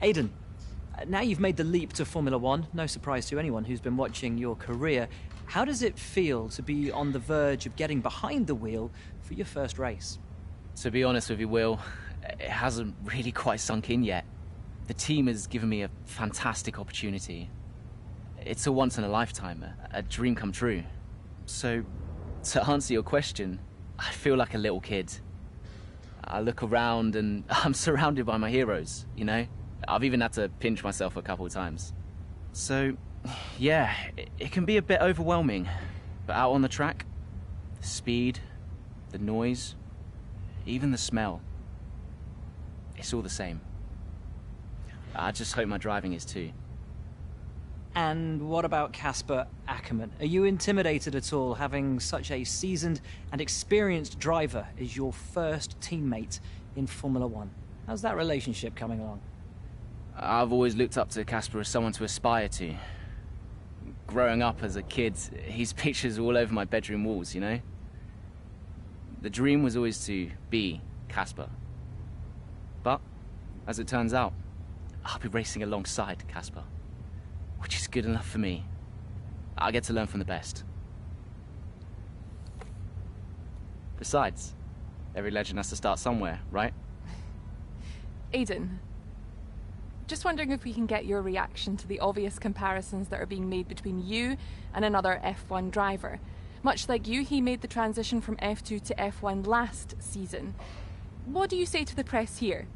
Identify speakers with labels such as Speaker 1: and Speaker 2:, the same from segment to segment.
Speaker 1: Aiden, now you've made the leap to Formula One, no surprise to anyone who's been watching your career. How does it feel to be on the verge of getting behind the wheel for your first race?
Speaker 2: To be honest with you, Will, it hasn't really quite sunk in yet. The team has given me a fantastic opportunity. It's a once-in-a-lifetime, a dream come true. So, to answer your question, I feel like a little kid. I look around and I'm surrounded by my heroes, you know? I've even had to pinch myself a couple of times. So, yeah, it can be a bit overwhelming. But out on the track, the speed, the noise, even the smell, it's all the same. I just hope my driving is too.
Speaker 1: And what about Casper Ackerman? Are you intimidated at all having such a seasoned and experienced driver as your first teammate in Formula One? How's that relationship coming along?
Speaker 2: I've always looked up to Casper as someone to aspire to. Growing up as a kid, his pictures all over my bedroom walls, you know? The dream was always to be Casper. But, as it turns out, I'll be racing alongside Casper, which is good enough for me. I get to learn from the best. Besides, every legend has to start somewhere, right?
Speaker 3: Aiden, just wondering if we can get your reaction to the obvious comparisons that are being made between you and another F1 driver. Much like you, he made the transition from F2 to F1 last season. What do you say to the press here,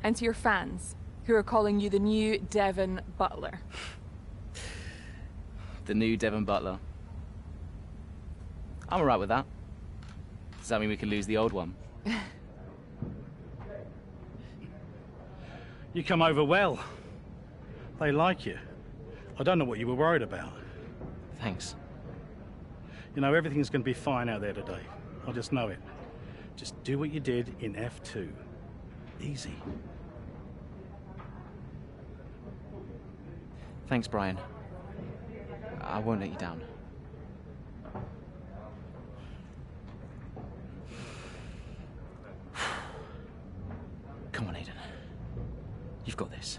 Speaker 3: and to your fans, who are calling you the new Devon Butler?
Speaker 2: The new Devon Butler. I'm alright with that. Does that mean we can lose the old one?
Speaker 4: You come over well. They like you. I don't know what you were worried about.
Speaker 2: Thanks.
Speaker 4: You know, everything's going to be fine out there today. I just know it. Just do what you did in F2. Easy.
Speaker 2: Thanks, Brian. I won't let you down. Come on, Aiden. You've got this.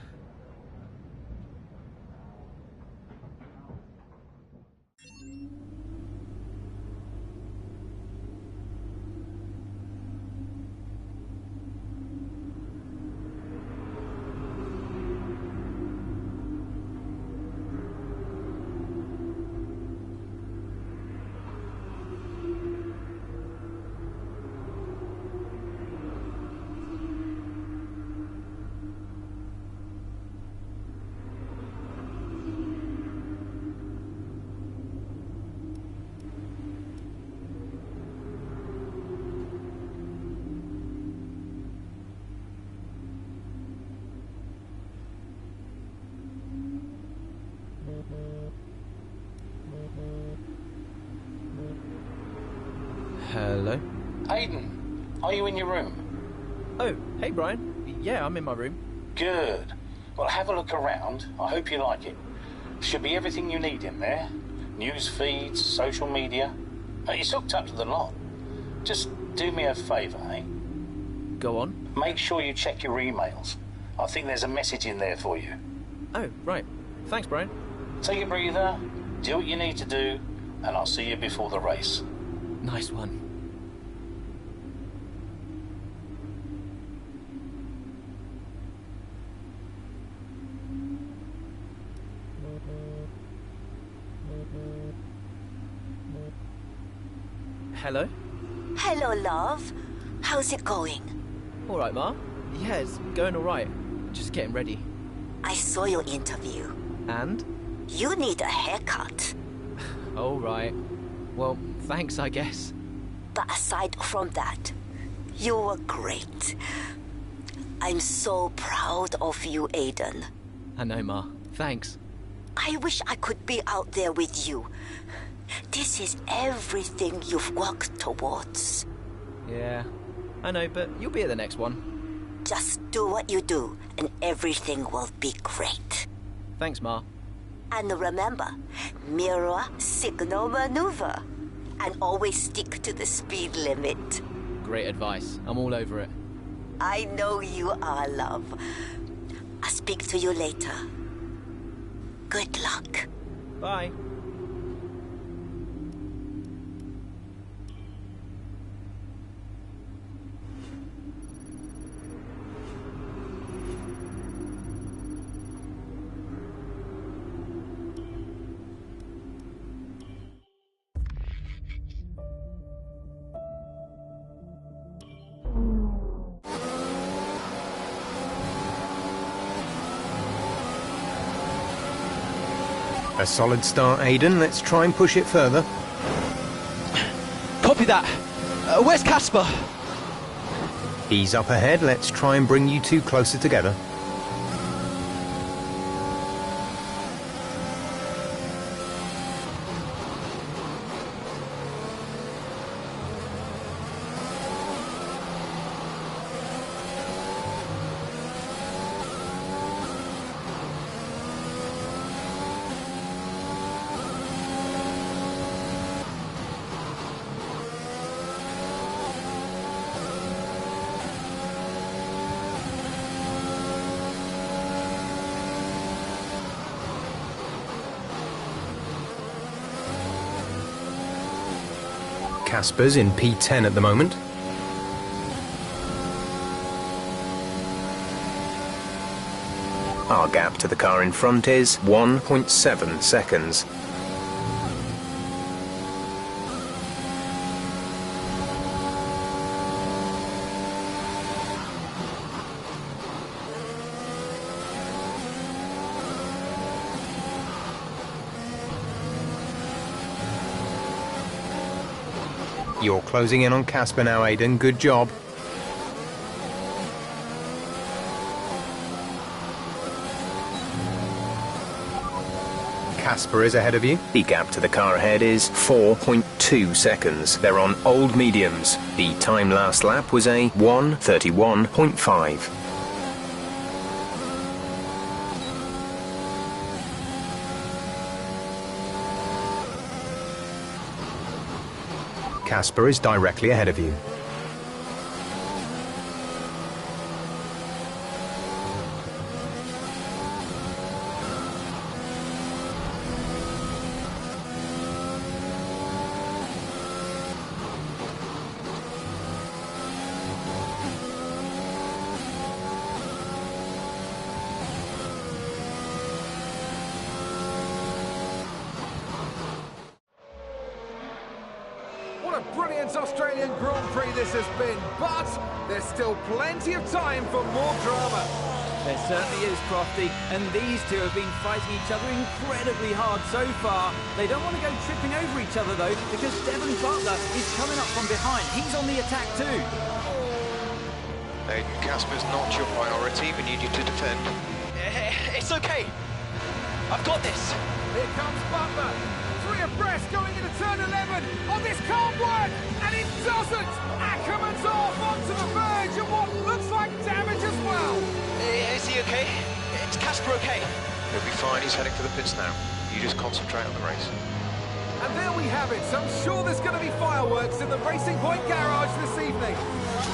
Speaker 5: Hello?
Speaker 6: Aiden, are you in your room?
Speaker 5: Oh, hey Brian. Yeah, I'm in my room.
Speaker 6: Good. Well, have a look around. I hope you like it. Should be everything you need in there. News feeds, social media. It's hooked up to the lot. Just do me a favour, eh?
Speaker 5: Go on.
Speaker 6: Make sure you check your emails. I think there's a message in there for you.
Speaker 5: Oh, right. Thanks, Brian.
Speaker 6: Take a breather, do what you need to do, and I'll see you before the race.
Speaker 5: Nice one. Hello?
Speaker 7: Hello, love. How's it going?
Speaker 5: All right, Ma. Yeah, it's going all right. Just getting ready.
Speaker 7: I saw your interview.
Speaker 5: And?
Speaker 7: You need a haircut.
Speaker 5: All right. Well, thanks, I guess.
Speaker 7: But aside from that, you were great. I'm so proud of you, Aiden.
Speaker 5: I know, Ma. Thanks.
Speaker 7: I wish I could be out there with you. This is everything you've worked towards.
Speaker 5: Yeah, I know, but you'll be at the next one.
Speaker 7: Just do what you do, and everything will be great.
Speaker 5: Thanks, Ma.
Speaker 7: And remember, mirror signal maneuver. And always stick to the speed limit.
Speaker 5: Great advice. I'm all over it.
Speaker 7: I know you are, love. I'll speak to you later. Good luck.
Speaker 5: Bye.
Speaker 8: A solid start, Aiden. Let's try and push it further.
Speaker 9: Copy that. Where's Casper?
Speaker 8: He's up ahead. Let's try and bring you two closer together. Casper's in P10 at the moment. Our gap to the car in front is 1.7 seconds. You're closing in on Casper now, Aiden. Good job. Casper is ahead of you. The gap to the car ahead is 4.2 seconds. They're on old mediums. The time last lap was a 1:31.5. Casper is directly ahead of you.
Speaker 10: What a brilliant Australian Grand Prix this has been, but there's still plenty of time for more drama.
Speaker 11: There certainly is, Crofty, and these two have been fighting each other incredibly hard so far. They don't want to go tripping over each other, though, because Devon Butler is coming up from behind. He's on the attack, too.
Speaker 12: Aiden, Casper's not your priority. We need you to defend.
Speaker 9: It's okay. I've got this.
Speaker 10: Here comes Butler. 3 abreast going into turn 11. Oh, this can't work! And it doesn't! Ackerman's off onto the verge of what looks like damage as well.
Speaker 9: Is he okay? Is Casper okay?
Speaker 12: He'll be fine. He's heading for the pits now. You just concentrate on the race.
Speaker 10: And there we have it. So I'm sure there's going to be fireworks in the Racing Point garage this evening.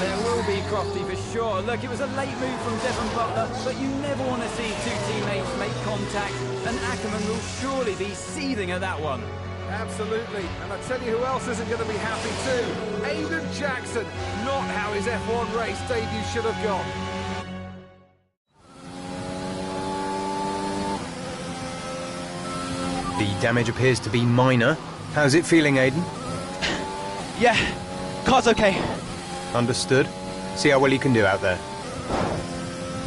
Speaker 11: There will be, Crofty, for sure. Look, it was a late move from Devon Butler, but you never want to see two teammates make contact, and Ackerman will surely be seething at that one.
Speaker 10: Absolutely. And I tell you who else isn't going to be happy too. Aiden Jackson. Not how his F1 race debut should have gone.
Speaker 8: The damage appears to be minor. How's it feeling, Aiden?
Speaker 9: Yeah, car's okay.
Speaker 8: Understood. See how well you can do out there.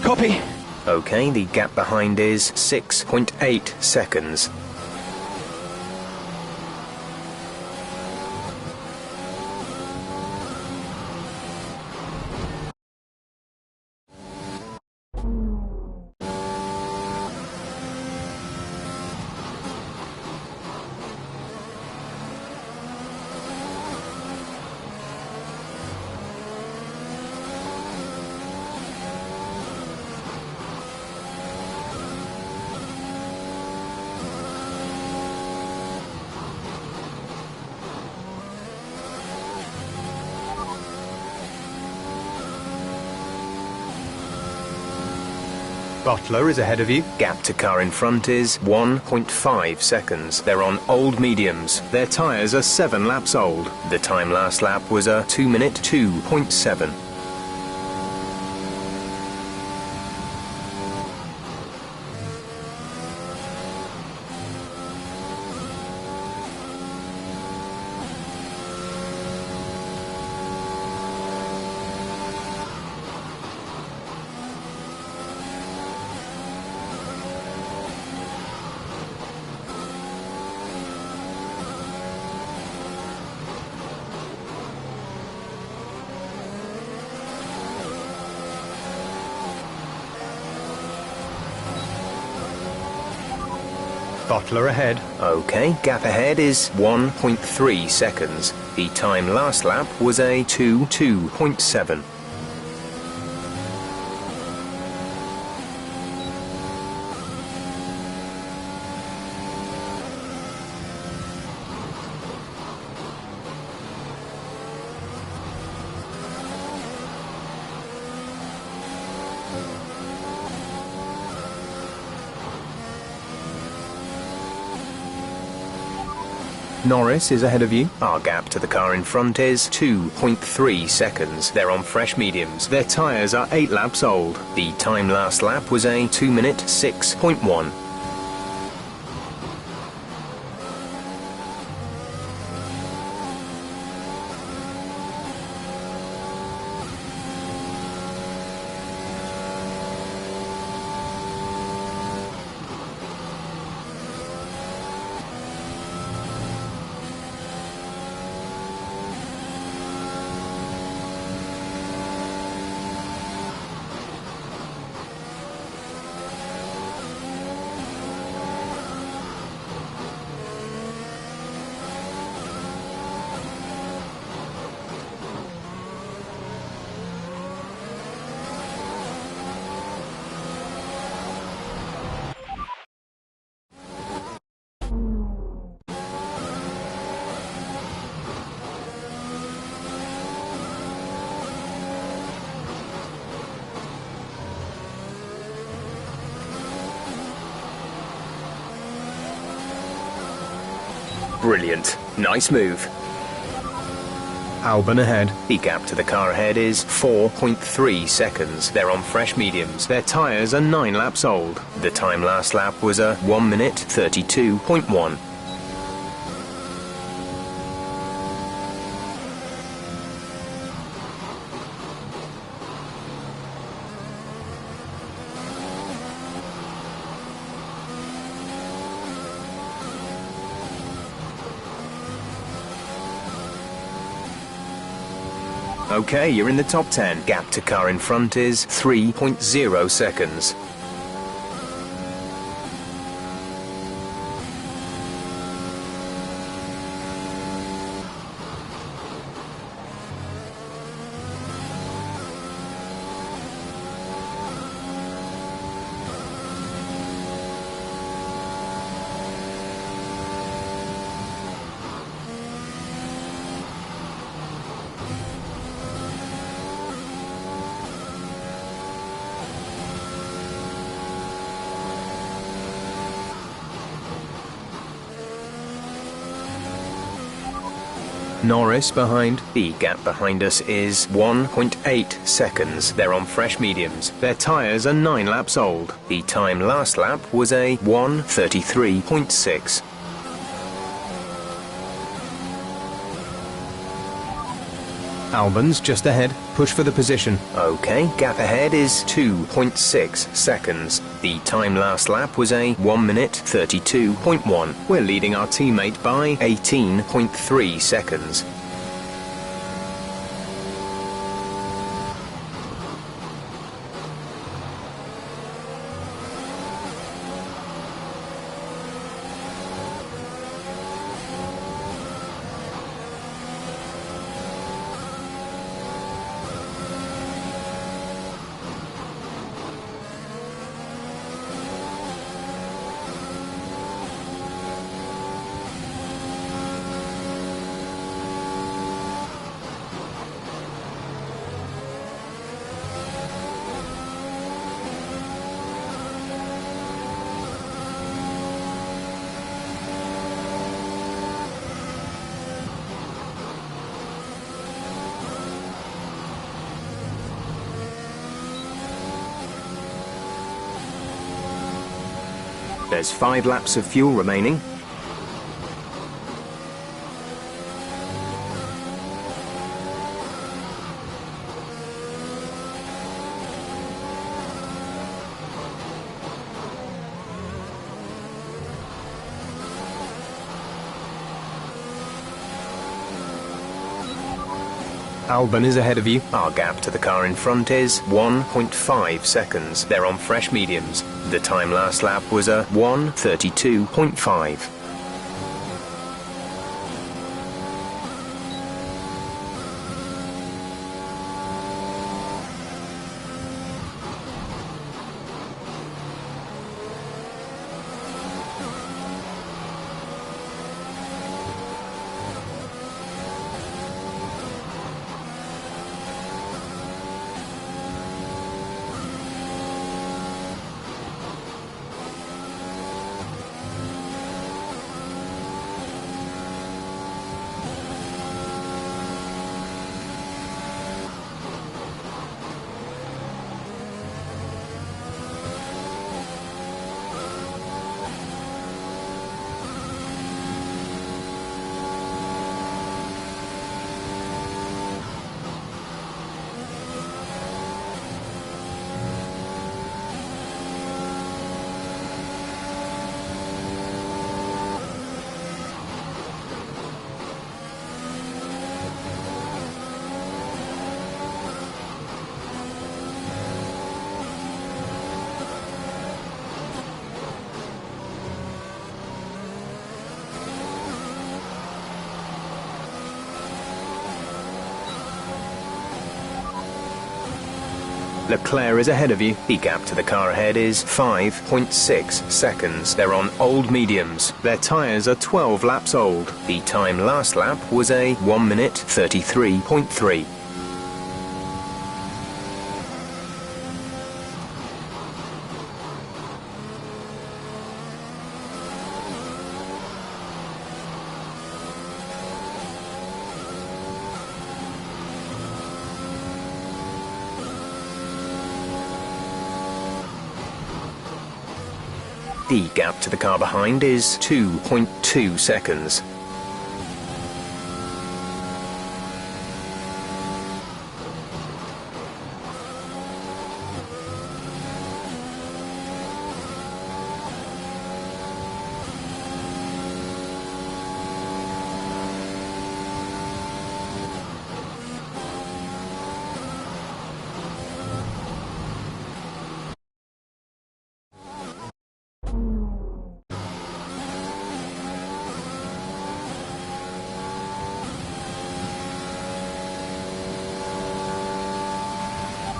Speaker 9: Copy.
Speaker 8: Okay, the gap behind is 6.8 seconds. Bottler is ahead of you. Gap to car in front is 1.5 seconds. They're on old mediums. Their tyres are 7 laps old. The time last lap was a 2 minute 2.7. Bottler ahead. Okay, gap ahead is 1.3 seconds. The time last lap was a 2.7. Norris is ahead of you. Our gap to the car in front is 2.3 seconds. They're on fresh mediums. Their tyres are 8 laps old. The time last lap was a 2 minute 6.1. Brilliant. Nice move. Albon ahead. The gap to the car ahead is 4.3 seconds. They're on fresh mediums. Their tyres are 9 laps old. The time last lap was a 1 minute 32.1. Okay, you're in the top 10. Gap to car in front is 3.0 seconds. Norris behind. The gap behind us is 1.8 seconds. They're on fresh mediums. Their tyres are 9 laps old. The time last lap was a 1:33.6. Albon's just ahead. Push for the position. Okay, gap ahead is 2.6 seconds. The time last lap was a 1 minute 32.1. We're leading our teammate by 18.3 seconds. There's 5 laps of fuel remaining. Albon is ahead of you. Our gap to the car in front is 1.5 seconds. They're on fresh mediums. The time last lap was a 1:32.5. Leclerc is ahead of you. The gap to the car ahead is 5.6 seconds. They're on old mediums. Their tyres are 12 laps old. The time last lap was a 1:33.3. The gap to the car behind is 2.2 seconds.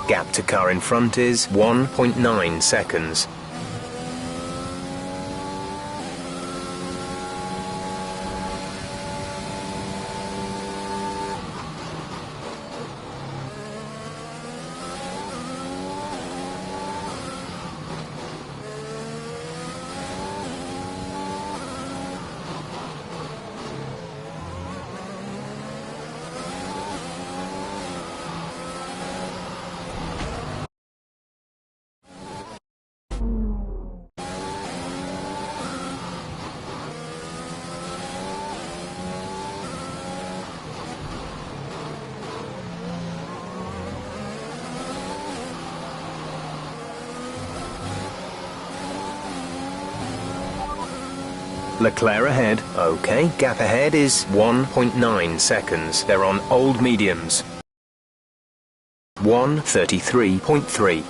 Speaker 8: Gap to car in front is 1.9 seconds. Leclerc ahead. Okay, gap ahead is 1.9 seconds. They're on old mediums. 1:33.3.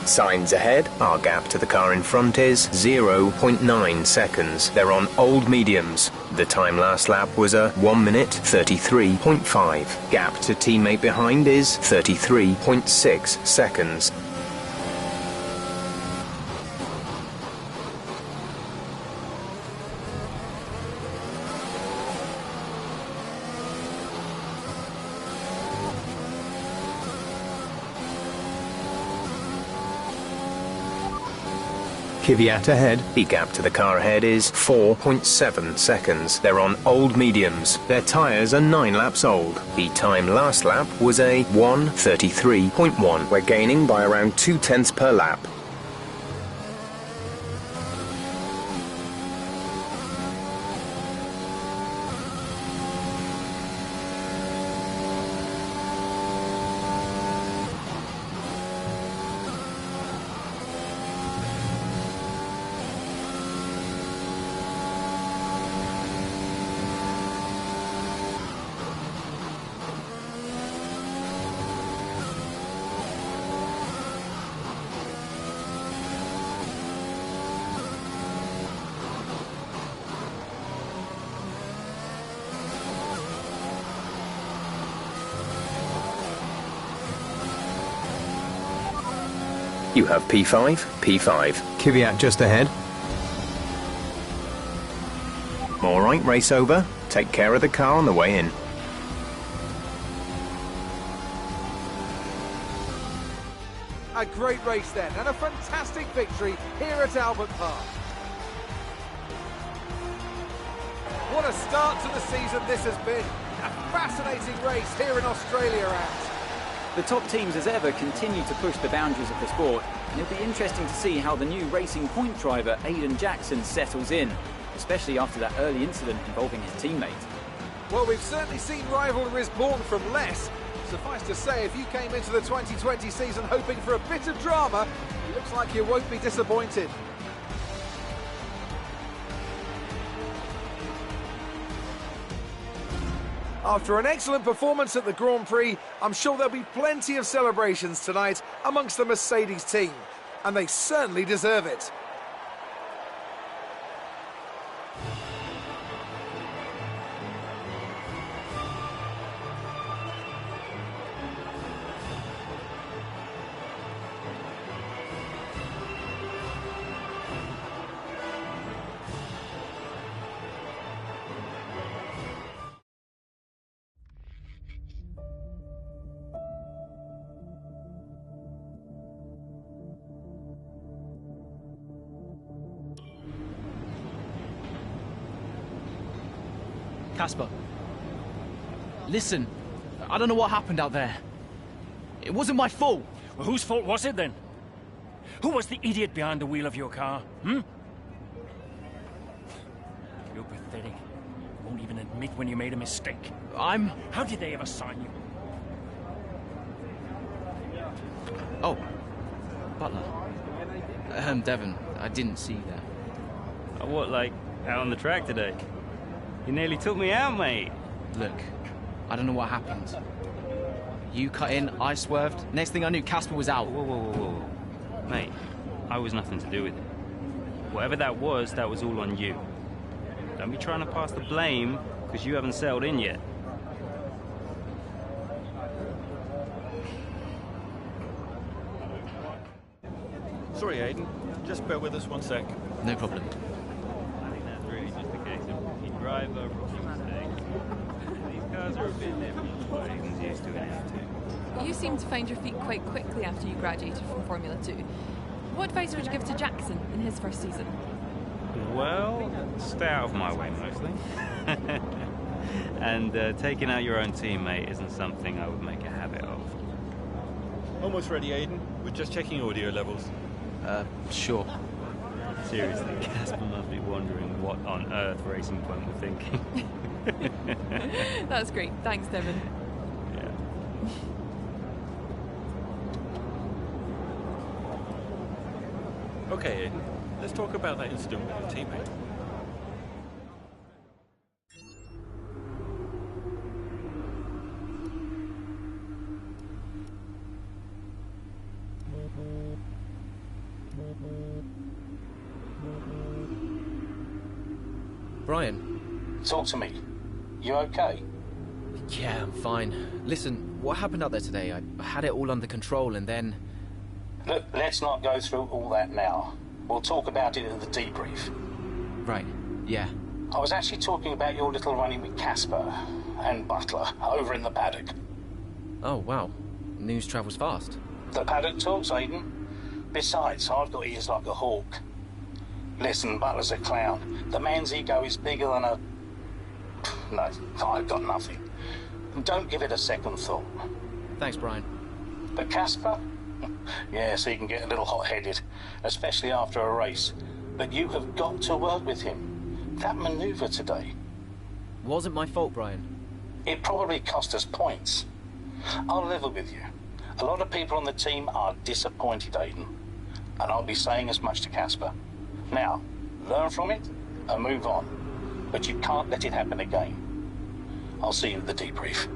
Speaker 8: Signs ahead. Our gap to the car in front is 0.9 seconds. They're on old mediums. The time last lap was a 1 minute 33.5. Gap to teammate behind is 33.6 seconds. Kvyat ahead. The gap to the car ahead is 4.7 seconds. They're on old mediums. Their tyres are 9 laps old. The time last lap was a 1:33.1. We're gaining by around 0.2 per lap. You have P5, P5. Kvyat just ahead. All right, race over. Take care of the car on the way in.
Speaker 10: A great race then, and a fantastic victory here at Albert Park. What a start to the season this has been. A fascinating race here in Australia, and
Speaker 11: The top teams as ever continue to push the boundaries of the sport, and it'll be interesting to see how the new Racing Point driver Aidan Jackson settles in, especially after that early incident involving his teammate.
Speaker 10: well, we've certainly seen rivalries born from less. Suffice to say, if you came into the 2020 season hoping for a bit of drama, it looks like you won't be disappointed. After an excellent performance at the Grand Prix, I'm sure there'll be plenty of celebrations tonight amongst the Mercedes team, and they certainly deserve it.
Speaker 2: Casper, listen, I don't know what happened out there. It wasn't my fault.
Speaker 13: Well, whose fault was it then? Who was the idiot behind the wheel of your car, hmm? You're pathetic. You won't even admit when you made a mistake. How did they ever sign you?
Speaker 2: Oh, Butler. Devon, I didn't see you there.
Speaker 14: What, like, out on the track today? You nearly took me out, mate.
Speaker 2: Look, I don't know what happened. You cut in, I swerved. Next thing I knew, Casper was out.
Speaker 14: Whoa. Mate, I was nothing to do with it. Whatever that was all on you. Don't be trying to pass the blame, because you haven't settled in yet.
Speaker 15: Sorry, Aidan. Just bear with us 1 sec.
Speaker 2: No problem.
Speaker 14: I think that's really just a case of rookie driver, rookie mistakes. These cars are a bit different from what Aidan's used to in F2.
Speaker 3: You seem to find your feet quite quickly after you graduated from Formula 2. What advice would you give to Jackson in his first season?
Speaker 14: Well, stay out of my way mostly. And taking out your own teammate isn't something I would make a habit of.
Speaker 15: Almost ready, Aidan. We're just checking audio levels.
Speaker 2: Sure.
Speaker 14: Seriously, Casper must be wondering what on earth Racing Point were thinking.
Speaker 3: That's great. Thanks, Devon.
Speaker 14: Yeah.
Speaker 15: Okay, Aidan. Let's talk about that incident with your teammate.
Speaker 5: Brian.
Speaker 6: Talk to me. You okay?
Speaker 5: Yeah, I'm fine. Listen, what happened out there today? I had it all under control and then...
Speaker 6: Look, let's not go through all that now. We'll talk about it in the debrief.
Speaker 5: Right, yeah.
Speaker 6: I was actually talking about your little run-in with Casper and Butler over in the paddock.
Speaker 5: Oh, wow. News travels fast.
Speaker 6: The paddock talks, Aiden. Besides, I've got ears like a hawk. Listen, Butler's a clown. The man's ego is bigger than a... No, I've got nothing. Don't give it a second thought.
Speaker 5: Thanks, Brian.
Speaker 6: But Casper? Yes, he can get a little hot-headed, especially after a race. But you have got to work with him. That maneuver today...
Speaker 5: Wasn't my fault, Brian.
Speaker 6: It probably cost us points. I'll level with you. A lot of people on the team are disappointed, Aiden. And I'll be saying as much to Casper. Now, learn from it and move on. But you can't let it happen again. I'll see you at the debrief.